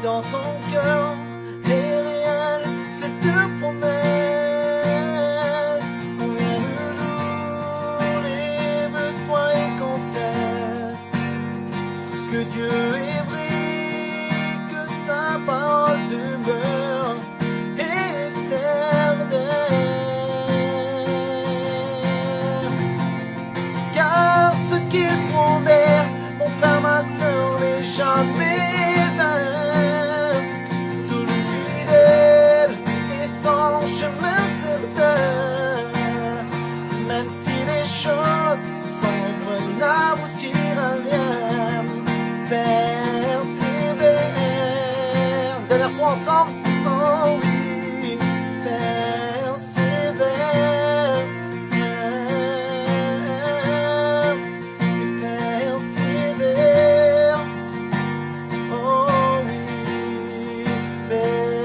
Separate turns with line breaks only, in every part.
Dans ton cœur est réel cette promesse. Combien de jours lève-toi et confesse que Dieu est vrai, que sa parole demeure éternelle. Car ce qu'il promet, mon frère, ma soeur, n'est jamais vain. Chemin certain, même si les choses semblent n'aboutir à rien, persévère. Dernière fois ensemble, oh oui, persévère, persévère, oh oui, persévère.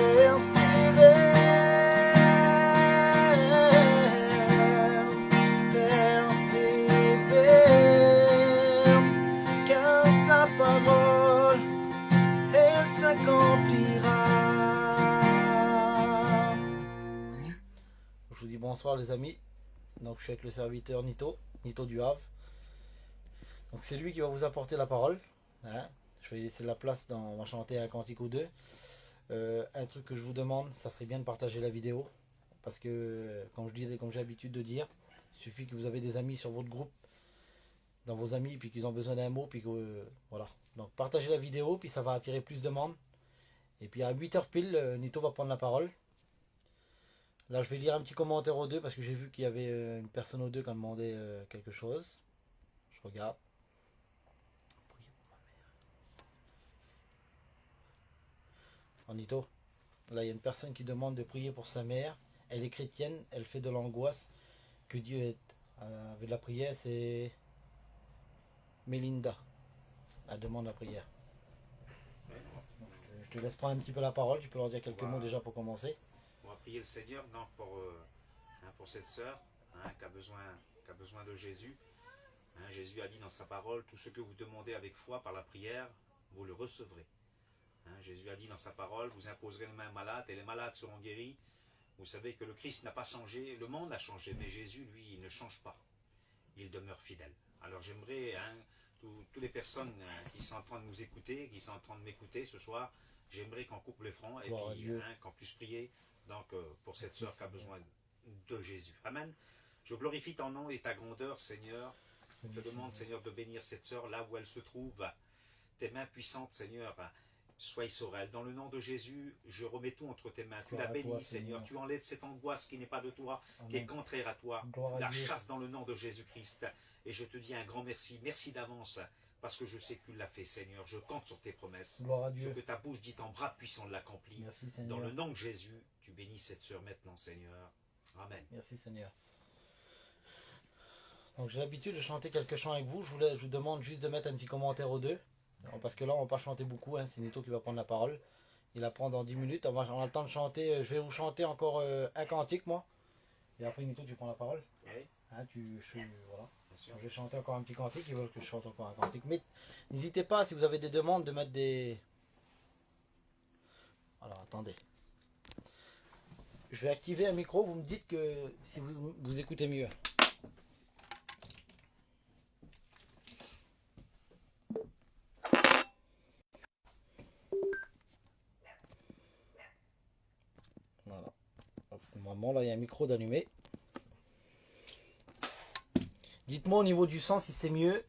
Je vous dis bonsoir les amis. Donc je suis avec le serviteur Nito du Havre. Donc c'est lui qui va vous apporter la parole. Hein, je vais lui laisser la place, on va chanter un cantique ou deux. Un truc que je vous demande, ça serait bien de partager la vidéo. Parce que comme j'ai l'habitude de dire, il suffit que vous avez des amis sur votre groupe, dans vos amis, puis qu'ils ont besoin d'un mot, puis que voilà. Donc partagez la vidéo, puis ça va attirer plus de monde. Et puis à 8h pile, Nito va prendre la parole. Là je vais lire un petit commentaire aux deux, parce que j'ai vu qu'il y avait une personne aux deux qui a demandé quelque chose. Je regarde. Oh, Nito, là il y a une personne qui demande de prier pour sa mère. Elle est chrétienne, elle fait de l'angoisse. Que Dieu aide. Avec la prière, c'est Mélinda. Elle demande la prière. Je te laisse prendre un petit peu la parole, tu peux leur dire quelques mots déjà pour commencer.
On va prier le Seigneur donc pour cette sœur qui a besoin de Jésus. Jésus a dit dans sa parole, tout ce que vous demandez avec foi par la prière, vous le recevrez. Jésus a dit dans sa parole, vous imposerez les mains malades et les malades seront guéris. Vous savez que le Christ n'a pas changé, le monde a changé, mais Jésus, lui, il ne change pas. Il demeure fidèle. Alors j'aimerais, toutes les personnes qui sont en train de nous écouter, qui sont en train de m'écouter ce soir, j'aimerais qu'on coupe les fronts et puis qu'on puisse prier donc, pour cette sœur qui a besoin de Jésus. Amen. Je glorifie ton nom et ta grandeur, Seigneur. Je te demande, Seigneur, de bénir cette sœur là où elle se trouve. Tes mains puissantes, Seigneur, sois sur elle. Dans le nom de Jésus, je remets tout entre tes mains. Tu la bénis, Seigneur. Tu enlèves cette angoisse qui n'est pas de toi, qui est contraire à toi. Tu la chasses dans le nom de Jésus-Christ. Et je te dis un grand merci. Merci d'avance. Parce que je sais que tu l'as fait, Seigneur. Je compte sur tes promesses. Ce que ta bouche dit en bras puissant de l'accomplir. Dans le nom de Jésus, tu bénis cette sœur maintenant, Seigneur. Amen.
Merci, Seigneur. Donc j'ai l'habitude de chanter quelques chants avec vous. Je vous demande juste de mettre un petit commentaire aux deux. Parce que là, on ne va pas chanter beaucoup. C'est Nito qui va prendre la parole. Il la prend dans 10 minutes. On a le temps de chanter. Je vais vous chanter encore un cantique, moi. Et après, Nito, tu prends la parole.
Oui.
Voilà. Je vais chanter encore un petit cantique, ils veulent que je chante encore un cantique. Mais n'hésitez pas, si vous avez des demandes, de mettre des... Alors, attendez. Je vais activer un micro, vous me dites que si vous écoutez mieux. Voilà. Hop, normalement, là, il y a un micro d'allumé. Dites-moi au niveau du son si c'est mieux.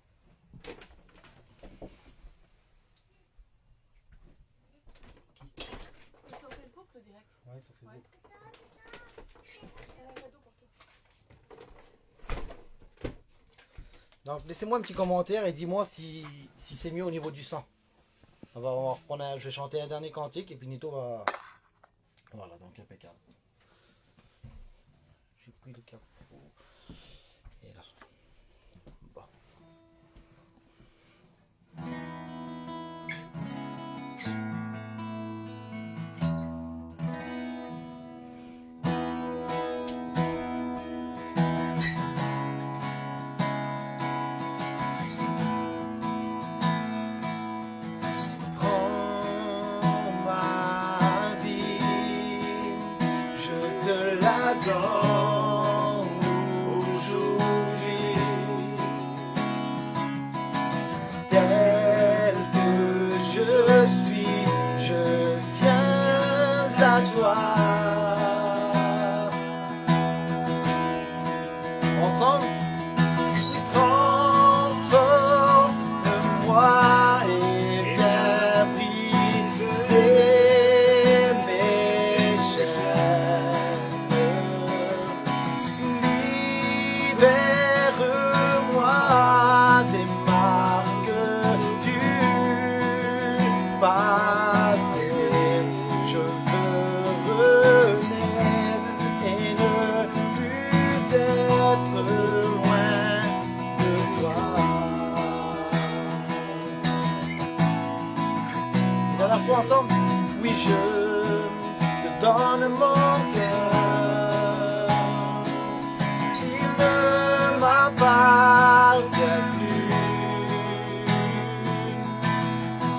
Sur Facebook le direct.
Ouais, sur Facebook.
Elle a un cadeau pour toi.
Donc laissez-moi un petit commentaire et dis-moi si c'est mieux au niveau du sang. On va reprendre je vais chanter un dernier cantique et puis Nito va... Voilà, donc impeccable. J'ai pris le capot. Et là. Bon. Aujourd'hui, tel que je suis, je viens à toi. Ensemble, transforme-moi et viens briser mes chaînes. Libère-moi des marques du passé. Je veux renaître et ne plus être loin de toi. Une dernière fois ensemble. Oui, je te donne mon cœur. Il ne m'appartient plus.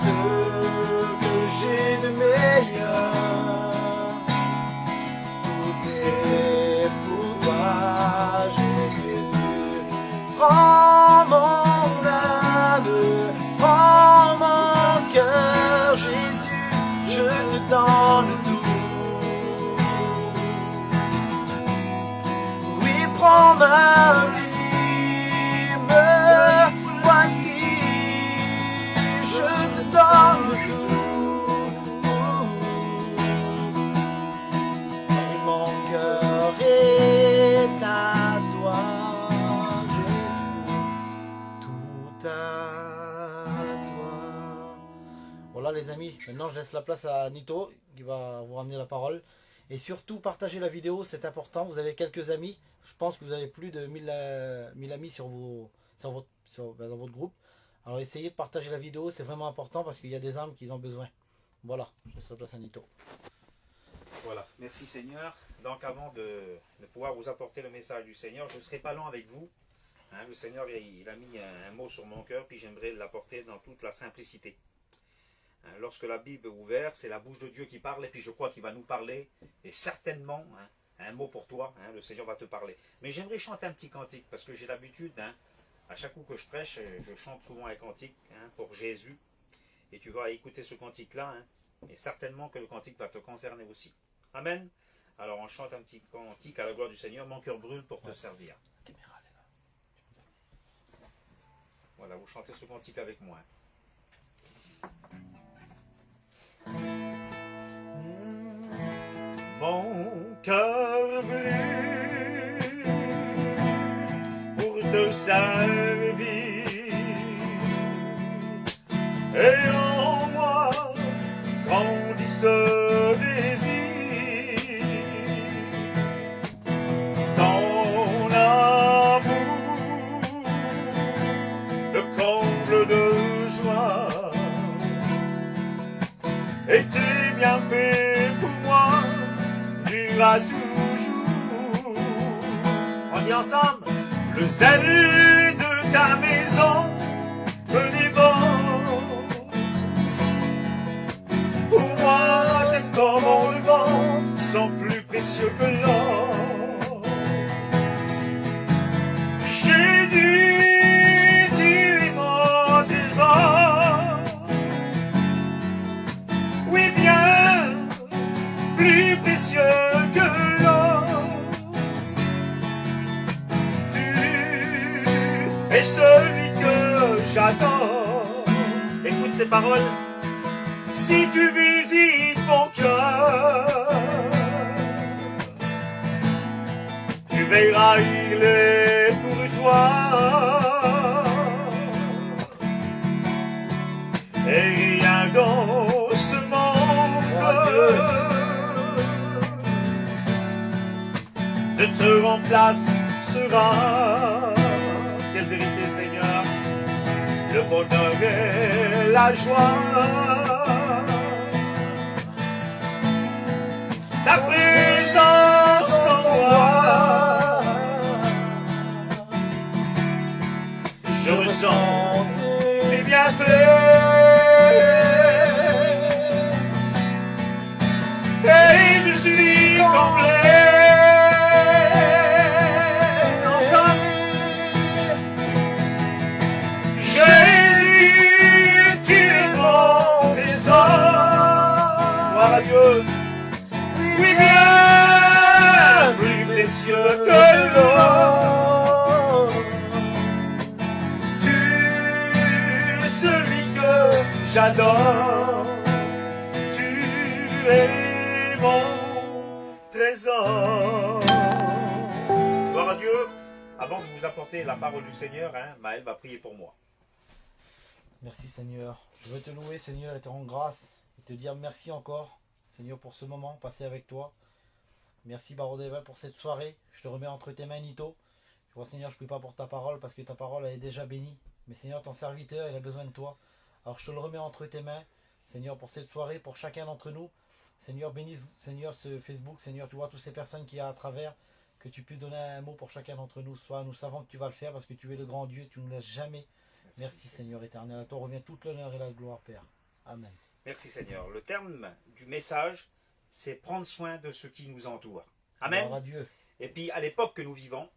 Ce que j'ai de meilleur, tout est pour toi, Jésus. Prends mon âme, prends mon cœur, Jésus, je te donne tout. Oui, prends ma vie, me voici, je te donne tout. Et mon cœur est à toi, Jésus, tout à toi. Voilà les amis, maintenant je laisse la place à Nito qui va vous ramener la parole. Et surtout partagez la vidéo, c'est important. Vous avez quelques amis, je pense que vous avez plus de 1000 amis dans votre groupe. Alors essayez de partager la vidéo, c'est vraiment important parce qu'il y a des âmes qui en ont besoin. Voilà, je laisse la place à Nito.
Voilà, merci Seigneur. Donc avant de pouvoir vous apporter le message du Seigneur, je ne serai pas long avec vous. Hein, le Seigneur il a mis un mot sur mon cœur, puis j'aimerais l'apporter dans toute la simplicité. Hein, lorsque la Bible est ouverte, c'est la bouche de Dieu qui parle, et puis je crois qu'il va nous parler, et certainement, hein, un mot pour toi, hein, le Seigneur va te parler. Mais j'aimerais chanter un petit cantique, parce que j'ai l'habitude, hein, à chaque coup que je prêche, je chante souvent un cantique hein, pour Jésus, et tu vas écouter ce cantique-là, hein, et certainement que le cantique va te concerner aussi. Amen. Alors on chante un petit cantique à la gloire du Seigneur, mon cœur brûle pour te servir. Voilà, vous chantez ce cantique avec moi. Mon cœur brûle pour te servir, et en moi grandit ce désir. Ton amour, le comble de joie, et tes bienfaits pour moi durera toujours. On dit ensemble, le zèle de ta maison me dévore. Pour moi, tes corps en le vent sont plus précieux que l'or. Jésus, tu es mon trésor. Oui, bien plus précieux que l'or. Tu es celui que j'adore. Écoute ces paroles. Si tu visites mon cœur, tu verras, il est pour toi. me remplace serein. Quelle vérité, Seigneur, le bonheur et la joie. Ta présence en moi, je ressens tes bienfaits. Et je suis complet. Ensemble, Jésus, tu es mon trésor. Gloire à Dieu. Oui, bien plus précieux que l'or. Tu es celui que j'adore. Tu es mon trésor. Gloire à Dieu. Avant de vous apporter la parole du Seigneur, Maël va prier pour moi.
Merci Seigneur. Je veux te louer Seigneur et te rendre grâce et te dire merci encore Seigneur pour ce moment passé avec toi. Merci Barodeva pour cette soirée. Je te remets entre tes mains Nito. Je vois Seigneur, je ne prie pas pour ta parole parce que ta parole elle est déjà bénie. Mais Seigneur, ton serviteur, il a besoin de toi. Alors je te le remets entre tes mains. Seigneur, pour cette soirée, pour chacun d'entre nous. Seigneur, bénis Seigneur ce Facebook. Seigneur, tu vois toutes ces personnes qu'il y a à travers. Que tu puisses donner un mot pour chacun d'entre nous. Soit nous savons que tu vas le faire parce que tu es le grand Dieu. Tu ne nous laisses jamais. Merci Seigneur éternel. À toi revient toute l'honneur et la gloire, Père. Amen.
Merci Seigneur. Le terme du message, c'est prendre soin de ce qui nous entoure. Amen.
Gloire à Dieu.
Et puis à l'époque que nous vivons,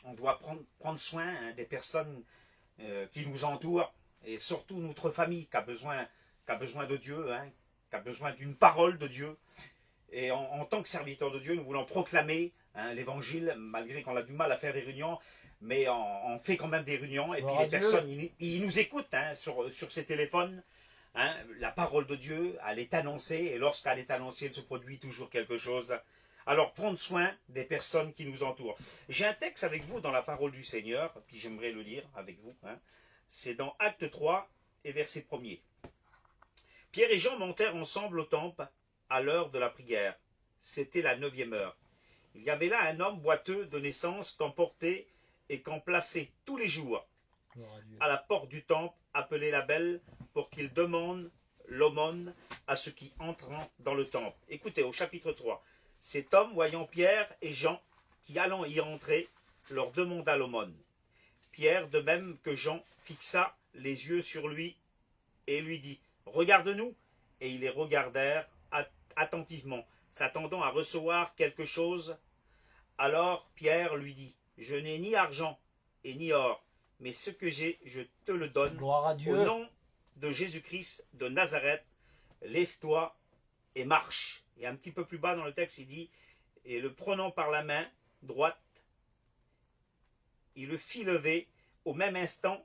on doit prendre soin des personnes qui nous entourent et surtout notre famille qui a besoin de Dieu, qui a besoin d'une parole de Dieu. Et en tant que serviteur de Dieu, nous voulons proclamer l'évangile, malgré qu'on a du mal à faire des réunions, mais on fait quand même des réunions. Et puis les personnes, ils nous écoutent sur ces téléphones. La parole de Dieu, elle est annoncée, et lorsqu'elle est annoncée, il se produit toujours quelque chose. Alors, prendre soin des personnes qui nous entourent. J'ai un texte avec vous dans la parole du Seigneur, puis j'aimerais le lire avec vous. C'est dans Acte 3 et verset 1er. Pierre et Jean montèrent ensemble au temple à l'heure de la prière. C'était la 9e heure. Il y avait là un homme boiteux de naissance qu'on portait et qu'on plaçait tous les jours à la porte du temple, appelé la Belle, pour qu'il demande l'aumône à ceux qui entrent dans le temple. Écoutez, au chapitre 3. Cet homme, voyant Pierre et Jean, qui allant y entrer, leur demanda l'aumône. Pierre, de même que Jean, fixa les yeux sur lui et lui dit « Regarde-nous » et ils les regardèrent attentivement, s'attendant à recevoir quelque chose. Alors Pierre lui dit « Je n'ai ni argent et ni or, mais ce que j'ai, je te le donne.
Gloire à Dieu.
Au nom de Jésus-Christ de Nazareth, lève-toi et marche. » Et un petit peu plus bas dans le texte, il dit « Et le prenant par la main droite, il le fit lever. Au même instant,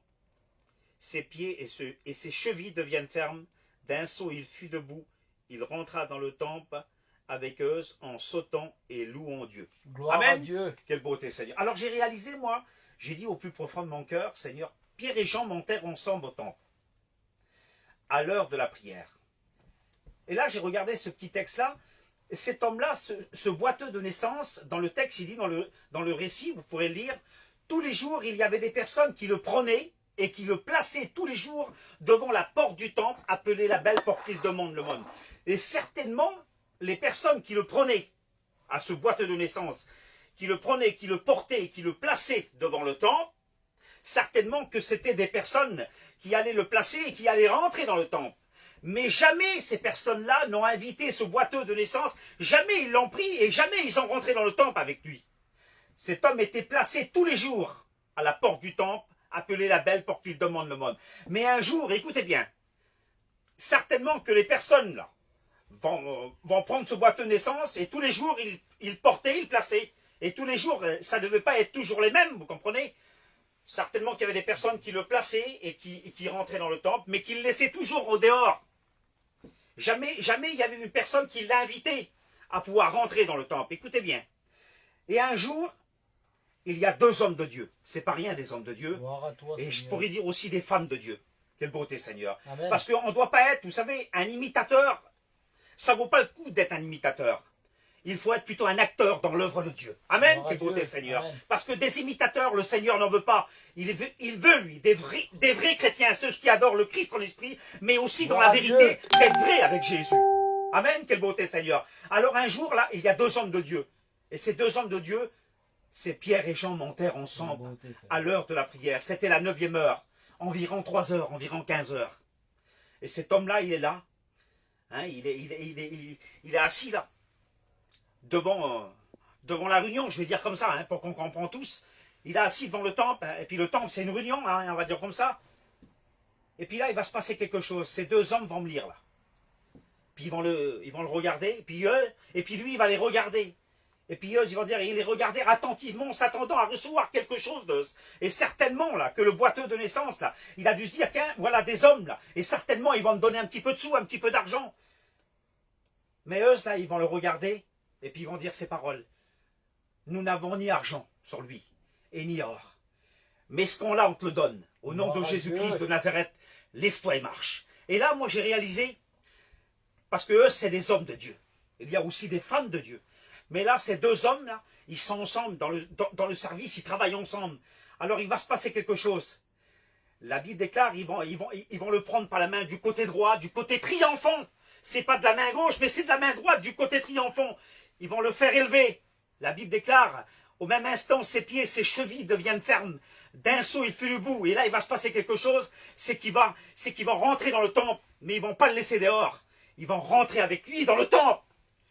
ses pieds et ses chevilles deviennent fermes. D'un saut, il fut debout. Il rentra dans le temple avec eux en sautant et louant Dieu. »
Gloire
Amen.
à Dieu.
Quelle beauté, Seigneur. Alors j'ai réalisé, moi, j'ai dit au plus profond de mon cœur, Seigneur, Pierre et Jean montèrent ensemble au temple, à l'heure de la prière. Et là, j'ai regardé ce petit texte-là. Cet homme-là, ce boiteux de naissance, dans le texte, il dit, dans le récit, vous pourrez le lire, tous les jours, il y avait des personnes qui le prenaient et qui le plaçaient tous les jours devant la porte du temple, appelée la Belle, pour qu'il demande l'aumône. Et certainement, les personnes qui le prenaient, à ce boiteux de naissance, qui le prenaient, qui le portaient, qui le plaçaient devant le temple, certainement que c'était des personnes qui allaient le placer et qui allaient rentrer dans le temple. Mais jamais ces personnes-là n'ont invité ce boiteux de naissance, jamais ils l'ont pris et jamais ils ont rentré dans le temple avec lui. Cet homme était placé tous les jours à la porte du temple, appelé la Belle, pour qu'il demande l'aumône. Mais un jour, écoutez bien, certainement que les personnes là vont prendre ce boiteux de naissance et tous les jours ils portaient, ils plaçaient. Et tous les jours, ça ne devait pas être toujours les mêmes, vous comprenez? Certainement qu'il y avait des personnes qui le plaçaient et qui rentraient dans le temple, mais qui le laissaient toujours au dehors. Jamais il y avait une personne qui l'a invité à pouvoir rentrer dans le temple. Écoutez bien. Et un jour, il y a 2 hommes de Dieu. C'est pas rien des hommes de Dieu.
Gloire à toi,
Et je
Seigneur.
pourrais dire aussi des femmes de Dieu. Quelle beauté, Seigneur.
Amen.
Parce qu'on ne doit pas être, vous savez, un imitateur. Ça ne vaut pas le coup d'être un imitateur. Il faut être plutôt un acteur dans l'œuvre de Dieu. Amen,
Gloire à
quelle beauté
Dieu.
Seigneur.
Amen.
Parce que des imitateurs, le Seigneur n'en veut pas. Il veut lui, des vrais chrétiens, ceux qui adorent le Christ en esprit, mais aussi dans
Gloire
la
à
vérité,
Dieu.
d'être vrai avec Jésus. Amen, quelle beauté Seigneur. Alors un jour, là, il y a 2 hommes de Dieu. Et ces 2 hommes de Dieu, c'est Pierre et Jean montèrent ensemble
Beauté, Seigneur.
à l'heure de la prière. C'était la 9e heure, environ 3 heures, environ 15 heures. Et cet homme-là, il est là. Hein, il est assis là, devant la réunion, je vais dire comme ça, hein, pour qu'on comprenne tous. Il est assis devant le temple, hein, et puis le temple, c'est une réunion, hein, on va dire comme ça. Et puis là, il va se passer quelque chose. Ces 2 hommes vont me lire là. Puis ils vont le regarder, et puis lui, il va les regarder. Et puis eux, ils vont dire, il les regardait attentivement, s'attendant à recevoir quelque chose de... Et certainement, là, que le boiteux de naissance, là, il a dû se dire, tiens, voilà des hommes, là. Et certainement, ils vont me donner un petit peu de sous, un petit peu d'argent. Mais eux, là, ils vont le regarder, et puis ils vont dire ces paroles. Nous n'avons ni argent sur lui, et ni or. Mais ce qu'on a, on te le donne. Au nom de
Gloire à
Jésus-Christ
Dieu.
de Nazareth, lève-toi et marche. Et là, moi, j'ai réalisé, parce que eux, c'est des hommes de Dieu. Il y a aussi des femmes de Dieu. Mais là, ces 2 hommes-là, ils sont ensemble dans le service, ils travaillent ensemble. Alors, il va se passer quelque chose. La Bible déclare, ils vont le prendre par la main du côté droit, du côté triomphant. C'est pas de la main gauche, mais c'est de la main droite, du côté triomphant. Ils vont le faire élever. La Bible déclare, au même instant, ses pieds, ses chevilles deviennent fermes. D'un saut, il fut le bout. Et là, il va se passer quelque chose, c'est qu'ils vont rentrer dans le temple, mais ils vont pas le laisser dehors. Ils vont rentrer avec lui dans le temple.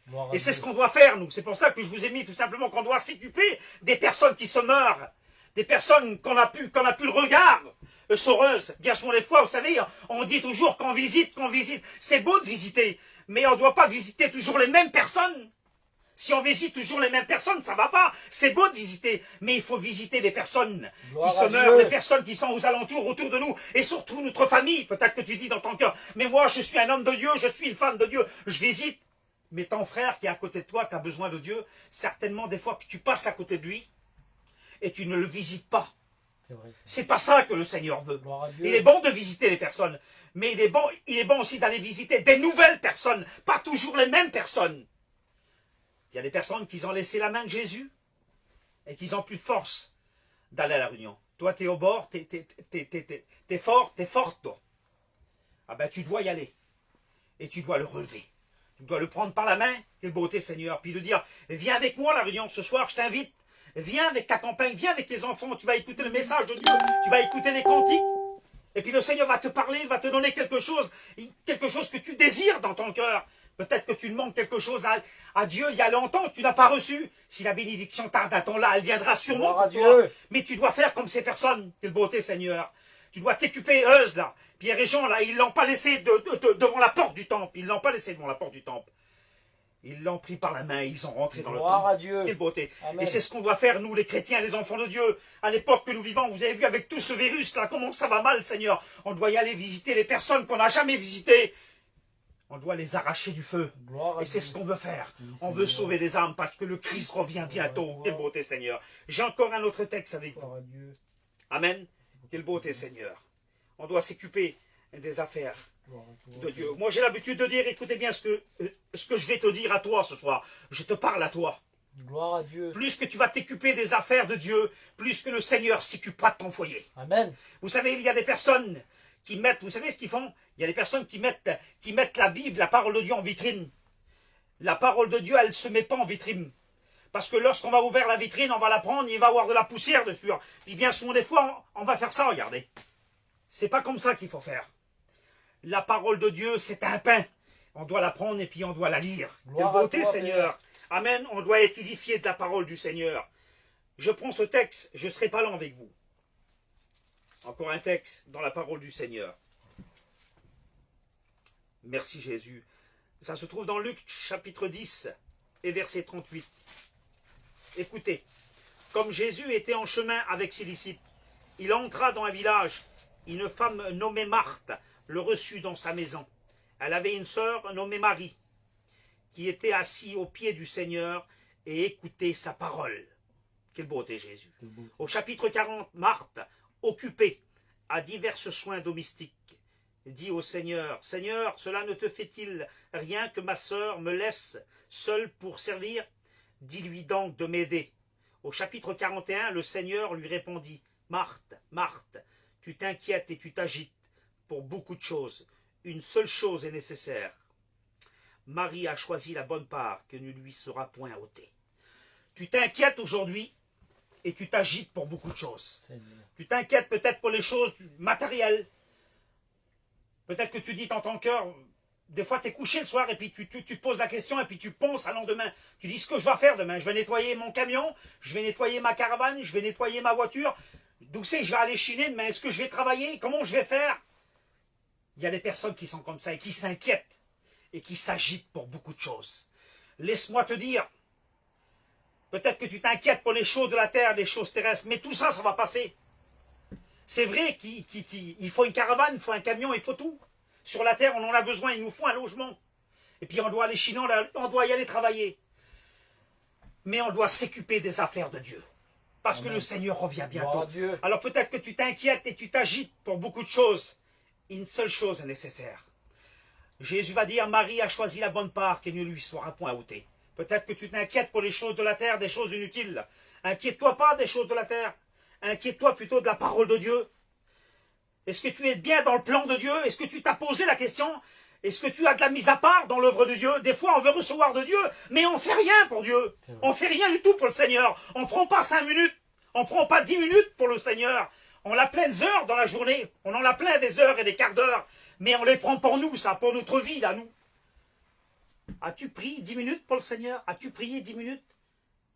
Gloire à
Et c'est
Dieu.
ce qu'on doit faire, nous. C'est pour ça que je vous ai mis tout simplement qu'on doit s'occuper des personnes qui se meurent, des personnes qu'on a pu le regard saureuses. Bien souvent, des fois, vous savez, on dit toujours qu'on visite. C'est beau de visiter, mais on ne doit pas visiter toujours les mêmes personnes. Si on visite toujours les mêmes personnes, ça ne va pas. C'est beau de visiter, mais il faut visiter des personnes
Gloire
qui se
à
meurent,
Dieu.
des personnes qui sont aux alentours, autour de nous, et surtout notre famille. Peut-être que tu dis dans ton cœur, mais moi, je suis un homme de Dieu, je suis une femme de Dieu, je visite. Mais ton frère qui est à côté de toi, qui a besoin de Dieu, certainement des fois que tu passes à côté de lui et tu ne le visites pas.
C'est vrai.
C'est pas ça que le Seigneur veut.
Gloire à Dieu.
Il est bon de visiter les personnes, mais il est bon aussi d'aller visiter des nouvelles personnes, pas toujours les mêmes personnes. Il y a des personnes qui ont laissé la main de Jésus et qui n'ont plus de force d'aller à la réunion. Toi, tu es au bord, t'es forte, toi. Ah ben, tu dois y aller et tu dois le relever. Tu dois le prendre par la main, quelle beauté Seigneur, puis lui dire, viens avec moi à la réunion ce soir, je t'invite, viens avec ta compagne, viens avec tes enfants, tu vas écouter le message de Dieu, tu vas écouter les cantiques, et puis le Seigneur va te parler, va te donner quelque chose que tu désires dans ton cœur. Peut-être que tu demandes quelque chose à Dieu il y a longtemps que tu n'as pas reçu. Si la bénédiction tarde à temps là, elle viendra sûrement
Gloire à
pour toi.
Dieu.
Mais tu dois faire comme ces personnes, quelle beauté Seigneur. Tu dois t'occuper, eux, là. Pierre et Jean, là, ils ne l'ont pas laissé devant la porte du temple. Ils ne l'ont pas laissé devant la porte du temple. Ils l'ont pris par la main, ils sont rentrés dans le
Gloire à
temple.
Dieu.
Quelle beauté.
Amen.
Et c'est ce qu'on doit faire, nous, les chrétiens, les enfants de Dieu. À l'époque que nous vivons, vous avez vu avec tout ce virus, là, comment ça va mal, Seigneur. On doit y aller visiter les personnes qu'on n'a jamais visitées. On doit les arracher du feu.
Gloire à
Et c'est
Dieu.
ce qu'on veut faire.
Oui,
On veut
Seigneur.
sauver les âmes parce que le Christ revient bientôt.
Gloire.
Quelle beauté, Seigneur. J'ai encore un autre texte avec vous.
Gloire à Dieu.
Amen. Quelle beauté, Seigneur. On doit s'occuper des affaires
Gloire à toi.
de Dieu. Moi, j'ai l'habitude de dire, écoutez bien ce que je vais te dire à toi ce soir. Je te parle à toi.
Gloire à Dieu.
Plus que tu vas t'occuper des affaires de Dieu, plus que le Seigneur s'occupera de ton foyer.
Amen.
Vous savez, il y a des personnes qui mettent, vous savez ce qu'ils font? Il y a des personnes qui mettent la Bible, la parole de Dieu en vitrine. La parole de Dieu, elle ne se met pas en vitrine. Parce que lorsqu'on va ouvrir la vitrine, on va la prendre, il va y avoir de la poussière dessus. Puis bien souvent, des fois, on va faire ça, regardez. C'est pas comme ça qu'il faut faire. La parole de Dieu, c'est un pain. On doit la prendre et puis on doit la lire.
Gloire
Quelle
à
beauté,
toi,
Seigneur. Amen. On doit être édifié de la parole du Seigneur. Je prends ce texte, je ne serai pas lent avec vous. Encore un texte dans la parole du Seigneur. Merci Jésus. Ça se trouve dans Luc chapitre 10 et verset 38. Écoutez, comme Jésus était en chemin avec ses disciples, il entra dans un village. Une femme nommée Marthe le reçut dans sa maison. Elle avait une sœur nommée Marie, qui était assise aux pieds du Seigneur et écoutait sa parole. Quelle beauté Jésus. Au chapitre 40, Marthe, occupée à divers soins domestiques, dit au Seigneur, « Seigneur, cela ne te fait-il rien que ma sœur me laisse seul pour servir? Dis-lui donc de m'aider. Au chapitre 41, le Seigneur lui répondit, Marthe, Marthe, tu t'inquiètes et tu t'agites pour beaucoup de choses. Une seule chose est nécessaire. Marie a choisi la bonne part que ne lui sera point ôtée. Tu t'inquiètes aujourd'hui et tu t'agites pour beaucoup de choses. Tu t'inquiètes peut-être pour les choses matérielles. Peut-être que tu dis dans ton cœur, des fois tu es couché le soir et puis tu te poses la question et puis tu penses à lendemain. Tu dis ce que je vais faire demain. Je vais nettoyer mon camion, je vais nettoyer ma caravane, je vais nettoyer ma voiture. D'où c'est, je vais aller chiner demain. Est-ce que je vais travailler? Comment je vais faire? Il y a des personnes qui sont comme ça et qui s'inquiètent et qui s'agitent pour beaucoup de choses. Laisse-moi te dire, peut-être que tu t'inquiètes pour les choses de la terre, des choses terrestres, mais tout ça, ça va passer. C'est vrai qu'il faut une caravane, il faut un camion, il faut tout. Sur la terre, on en a besoin, il nous faut un logement. Et puis on doit aller chiner, on doit y aller travailler. Mais on doit s'occuper des affaires de Dieu. Parce que le Seigneur revient bientôt. Alors peut-être que tu t'inquiètes et tu t'agites pour beaucoup de choses. Une seule chose est nécessaire. Jésus va dire, Marie a choisi la bonne part qui ne lui sera point ôtée. Peut-être que tu t'inquiètes pour les choses de la terre, des choses inutiles. Inquiète-toi pas des choses de la terre. Inquiète-toi plutôt de la parole de Dieu. Est-ce que tu es bien dans le plan de Dieu? Est-ce que tu t'as posé la question? Est-ce que tu as de la mise à part dans l'œuvre de Dieu? Des fois, on veut recevoir de Dieu, mais on ne fait rien pour Dieu. On ne fait rien du tout pour le Seigneur. On ne prend pas 5 minutes. On ne prend pas 10 minutes pour le Seigneur. On a plein d'heures dans la journée. On en a plein des heures et des quarts d'heure. Mais on les prend pour nous, ça, pour notre vie, là, nous. As-tu prié 10 minutes pour le Seigneur? As-tu prié 10 minutes?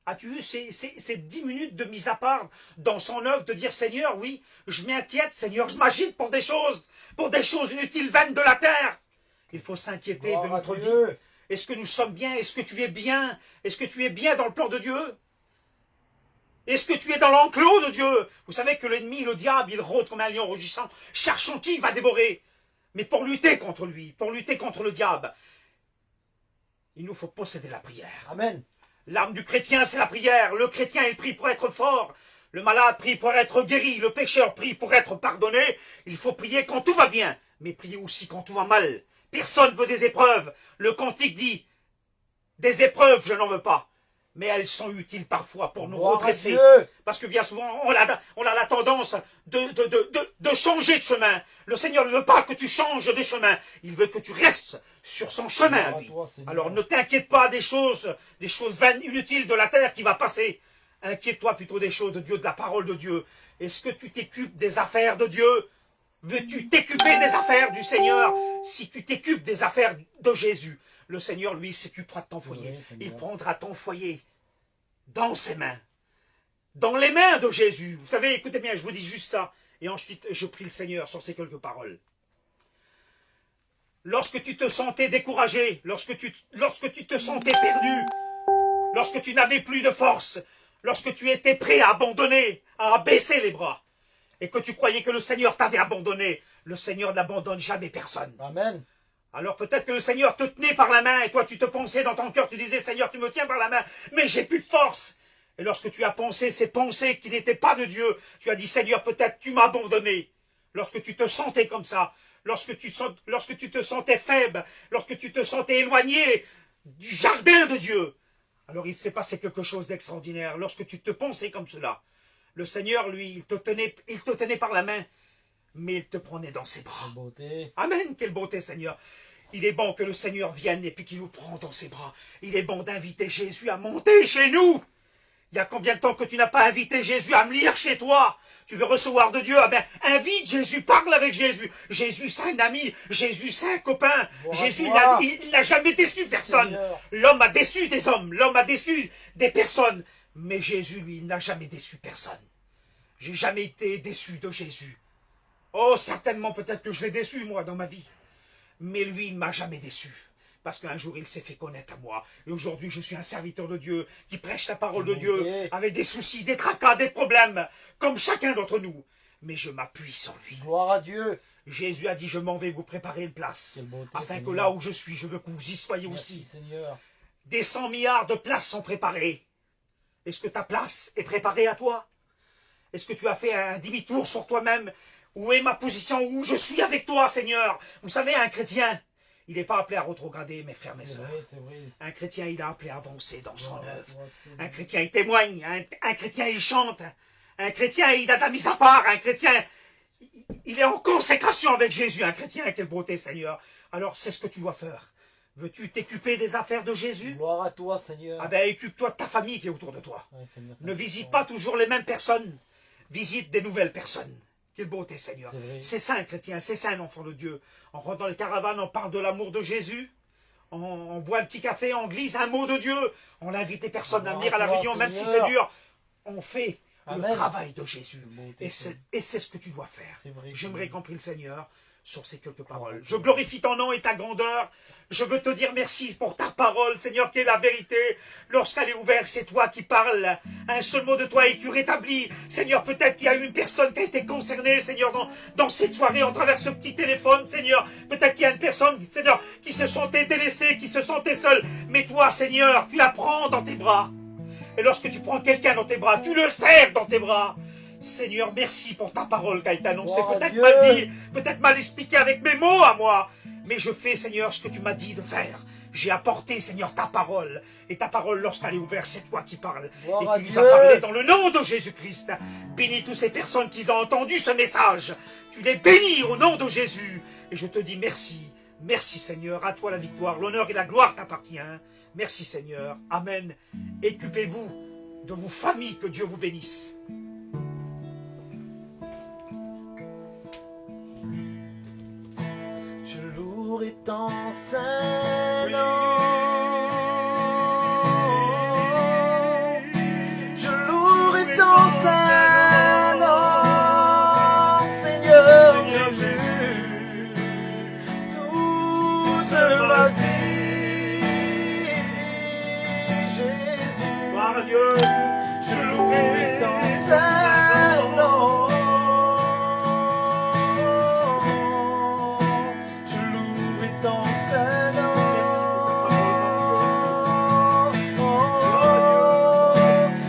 As-tu eu ces 10 minutes de mise à part dans son œuvre, de dire, Seigneur, oui, je m'inquiète, Seigneur, je m'agite pour des choses inutiles, vaines de la terre. Il faut s'inquiéter de notre vie. Est-ce que nous sommes bien? Est-ce que tu es bien? Est-ce que tu es bien dans le plan de Dieu? Est-ce que tu es dans l'enclos de Dieu? Vous savez que l'ennemi, le diable, il rôde comme un lion rugissant, cherchant qui va dévorer. Mais pour lutter contre lui, pour lutter contre le diable, il nous faut posséder la prière.
Amen.
L'arme du chrétien, c'est la prière. Le chrétien, il prie pour être fort. Le malade prie pour être guéri. Le pécheur prie pour être pardonné. Il faut prier quand tout va bien, mais prier aussi quand tout va mal. Personne ne veut des épreuves. Le cantique dit, des épreuves, je n'en veux pas. Mais elles sont utiles parfois pour nous redresser. Parce que bien souvent, on a la tendance de changer de chemin. Le Seigneur ne veut pas que tu changes de chemin. Il veut que tu restes sur son chemin, lui. Alors ne t'inquiète pas des choses vaines, inutiles de la terre qui va passer. Inquiète-toi plutôt des choses de Dieu, de la parole de Dieu. Est-ce que tu t'occupes des affaires de Dieu? Veux-tu t'occuper des affaires du Seigneur? Si tu t'occupes des affaires de Jésus, le Seigneur, lui, s'occupera de ton foyer. Il prendra ton foyer dans ses mains. Dans les mains de Jésus. Vous savez, écoutez bien, je vous dis juste ça. Et ensuite, je prie le Seigneur sur ces quelques paroles. Lorsque tu te sentais découragé, lorsque tu te sentais perdu, lorsque tu n'avais plus de force, lorsque tu étais prêt à abandonner, à baisser les bras, et que tu croyais que le Seigneur t'avait abandonné, le Seigneur n'abandonne jamais personne.
Amen.
Alors peut-être que le Seigneur te tenait par la main et toi tu te pensais dans ton cœur, tu disais Seigneur tu me tiens par la main, mais j'ai plus de force. Et lorsque tu as pensé ces pensées qui n'étaient pas de Dieu, tu as dit Seigneur peut-être tu m'as abandonné. Lorsque tu te sentais comme ça, lorsque tu te sentais faible, lorsque tu te sentais éloigné du jardin de Dieu, alors il s'est passé quelque chose d'extraordinaire. Lorsque tu te pensais comme cela, le Seigneur lui il te tenait par la main, mais il te prenait dans ses bras.
Quelle beauté.
Amen, quelle beauté Seigneur. Il est bon que le Seigneur vienne et puis qu'il nous prend dans ses bras. Il est bon d'inviter Jésus à monter chez nous. Il y a combien de temps que tu n'as pas invité Jésus à venir chez toi? Tu veux recevoir de Dieu? Ah ben, invite Jésus, parle avec Jésus. Jésus, c'est un ami. Jésus, c'est un copain. Jésus, il n'a jamais déçu personne. L'homme a déçu des hommes. L'homme a déçu des personnes. Mais Jésus, lui, il n'a jamais déçu personne. J'ai jamais été déçu de Jésus. Oh, certainement, peut-être que je l'ai déçu, moi, dans ma vie. Mais lui, il ne m'a jamais déçu. Parce qu'un jour, il s'est fait connaître à moi. Et aujourd'hui, je suis un serviteur de Dieu qui prêche la parole de Dieu avec des soucis, des tracas, des problèmes, comme chacun d'entre nous. Mais je m'appuie sur lui.
Gloire à Dieu.
Jésus a dit, je m'en vais vous préparer une place.
Beauté,
afin
Seigneur.
que là où je suis, je veux que vous y soyez
Merci,
aussi.
Seigneur.
Des 100 milliards de places sont préparées. Est-ce que ta place est préparée à toi? Est-ce que tu as fait un demi-tour sur toi-même? Où est ma position? Où je suis avec toi, Seigneur? Vous savez, un chrétien,
Il n'est pas appelé à rétrograder, mes frères, mes
C'est
sœurs.
vrai, c'est vrai.
Un chrétien, il est appelé à avancer dans son
Ouais,
œuvre.
ouais, c'est
Un
vrai.
chrétien, il témoigne. Un chrétien, il chante. Un chrétien, il a de la mise à part. Un chrétien, il est en consécration avec Jésus. Un chrétien, quelle beauté, Seigneur. Alors, c'est ce que tu dois faire. Veux-tu t'occuper des affaires de Jésus?
Gloire à toi, Seigneur.
Ah ben, occupe-toi de ta famille qui est autour de toi.
Ouais, Seigneur, c'est
Ne visite
important.
pas toujours les mêmes personnes. Visite des nouvelles personnes. Quelle beauté, Seigneur.
C'est vrai.
C'est ça un chrétien, c'est ça un enfant de Dieu. On rentre dans les caravanes, on parle de l'amour de Jésus. On boit un petit café, on glisse un mot de Dieu. On invite les personnes à venir à la
Gloire à
réunion,
toi,
même si
Seigneur.
c'est dur. On fait
Amen.
le travail de Jésus.
Beauté,
Et c'est ce que tu dois faire.
c'est vrai.
J'aimerais qu'on prie le Seigneur sur ces quelques paroles.
Gloire à
Je
toi.
glorifie ton nom et ta grandeur. Je veux te dire merci pour ta parole, Seigneur, qui est la vérité. Lorsqu'elle est ouverte, c'est toi qui parles. Un seul mot de toi et tu rétablis. Seigneur, peut-être qu'il y a une personne qui a été concernée, Seigneur, dans cette soirée, en travers ce petit téléphone, Seigneur. Peut-être qu'il y a une personne, Seigneur, qui se sentait délaissée, qui se sentait seule. Mais toi, Seigneur, tu la prends dans tes bras. Et lorsque tu prends quelqu'un dans tes bras, tu le serres dans tes bras. Seigneur, merci pour ta parole qui a été annoncée.
Gloire à
Peut-être
Dieu.
mal dit, peut-être mal expliqué avec mes mots à moi. Mais je fais, Seigneur, ce que tu m'as dit de faire. J'ai apporté, Seigneur, ta parole. Et ta parole, lorsqu'elle est ouverte, c'est toi qui parles.
Gloire
Et
à
tu nous
Dieu.
as parlé dans le nom de Jésus-Christ. Bénis toutes ces personnes qui ont entendu ce message. Tu les bénis au nom de Jésus. Et je te dis merci. Merci, Seigneur. À toi la victoire. L'honneur et la gloire t'appartiennent. Merci, Seigneur. Amen. Occupez-vous de vos familles. Que Dieu vous bénisse.
Je louerai ton saint nom. Je louerai ton saint nom, Seigneur Jésus. Toute ma vie, Jésus.
Gloire à Dieu.
Je louerai ton saint nom. Je louerai ton saint nom.
Merci pour ta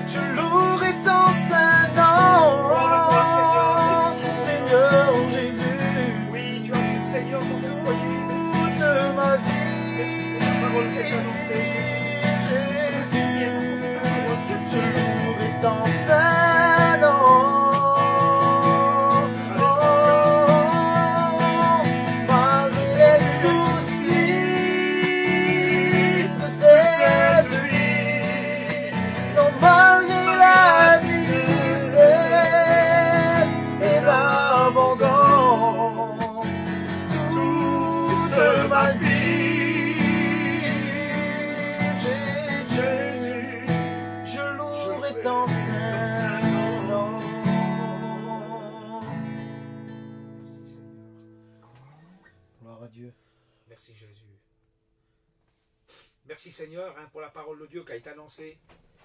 Je louerai ton saint nom.
Gloire à toi, Seigneur. Merci.
Seigneur Jésus.
Oui, tu as mis le Seigneur dans ton foyer. Merci.
Toute ma vie.
Merci pour ta parole qui est annoncée, Jésus.
Je louerai ton saint nom. Malgré les soucis de cette vie, non, malgré la tristesse et l'abandon, toute ma vie, Jésus, je louerai ton saint nom.
Merci, Seigneur.
Gloire à Dieu.
Merci, Jésus. Merci, Seigneur, pour la parole de Dieu qui a été annoncée.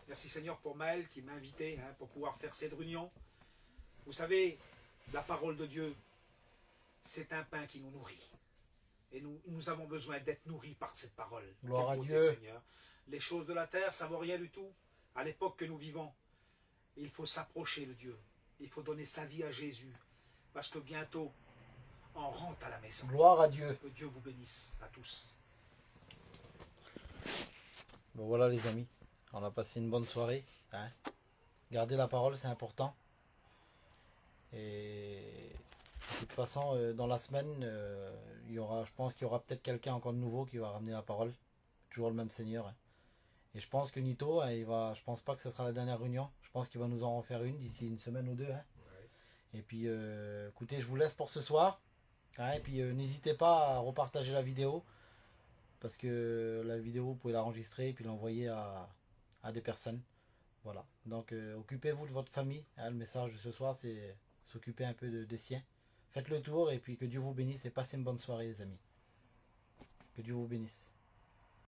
Merci, Seigneur, pour Maël qui m'a invité pour pouvoir faire cette réunion. Vous savez, la parole de Dieu, c'est un pain qui nous nourrit. Et nous avons besoin d'être nourris par cette parole.
Gloire
Quelle
à
beauté,
Dieu.
Seigneur. Les choses de la terre, ça ne vaut rien du tout. À l'époque que nous vivons, il faut s'approcher de Dieu. Il faut donner sa vie à Jésus. Parce que bientôt, on rentre à la maison.
Gloire à Dieu.
Que Dieu vous bénisse à tous.
Bon voilà les amis, on a passé une bonne soirée. Hein. Gardez la parole, c'est important. Et de toute façon, dans la semaine, il y aura, je pense qu'il y aura peut-être quelqu'un encore de nouveau qui va ramener la parole. Toujours le même Seigneur. Hein. Et je pense que Nito, hein, je pense pas que ce sera la dernière réunion. Je pense qu'il va nous en refaire une d'ici une semaine ou deux. Hein. Et puis, écoutez, je vous laisse pour ce soir. Hein, et puis, n'hésitez pas à repartager la vidéo. Parce que la vidéo, vous pouvez l'enregistrer et puis l'envoyer à des personnes. Voilà. Donc, occupez-vous de votre famille. Hein, le message de ce soir, c'est s'occuper un peu des siens. Faites le tour et puis que Dieu vous bénisse et passez une bonne soirée, les amis. Que Dieu vous bénisse.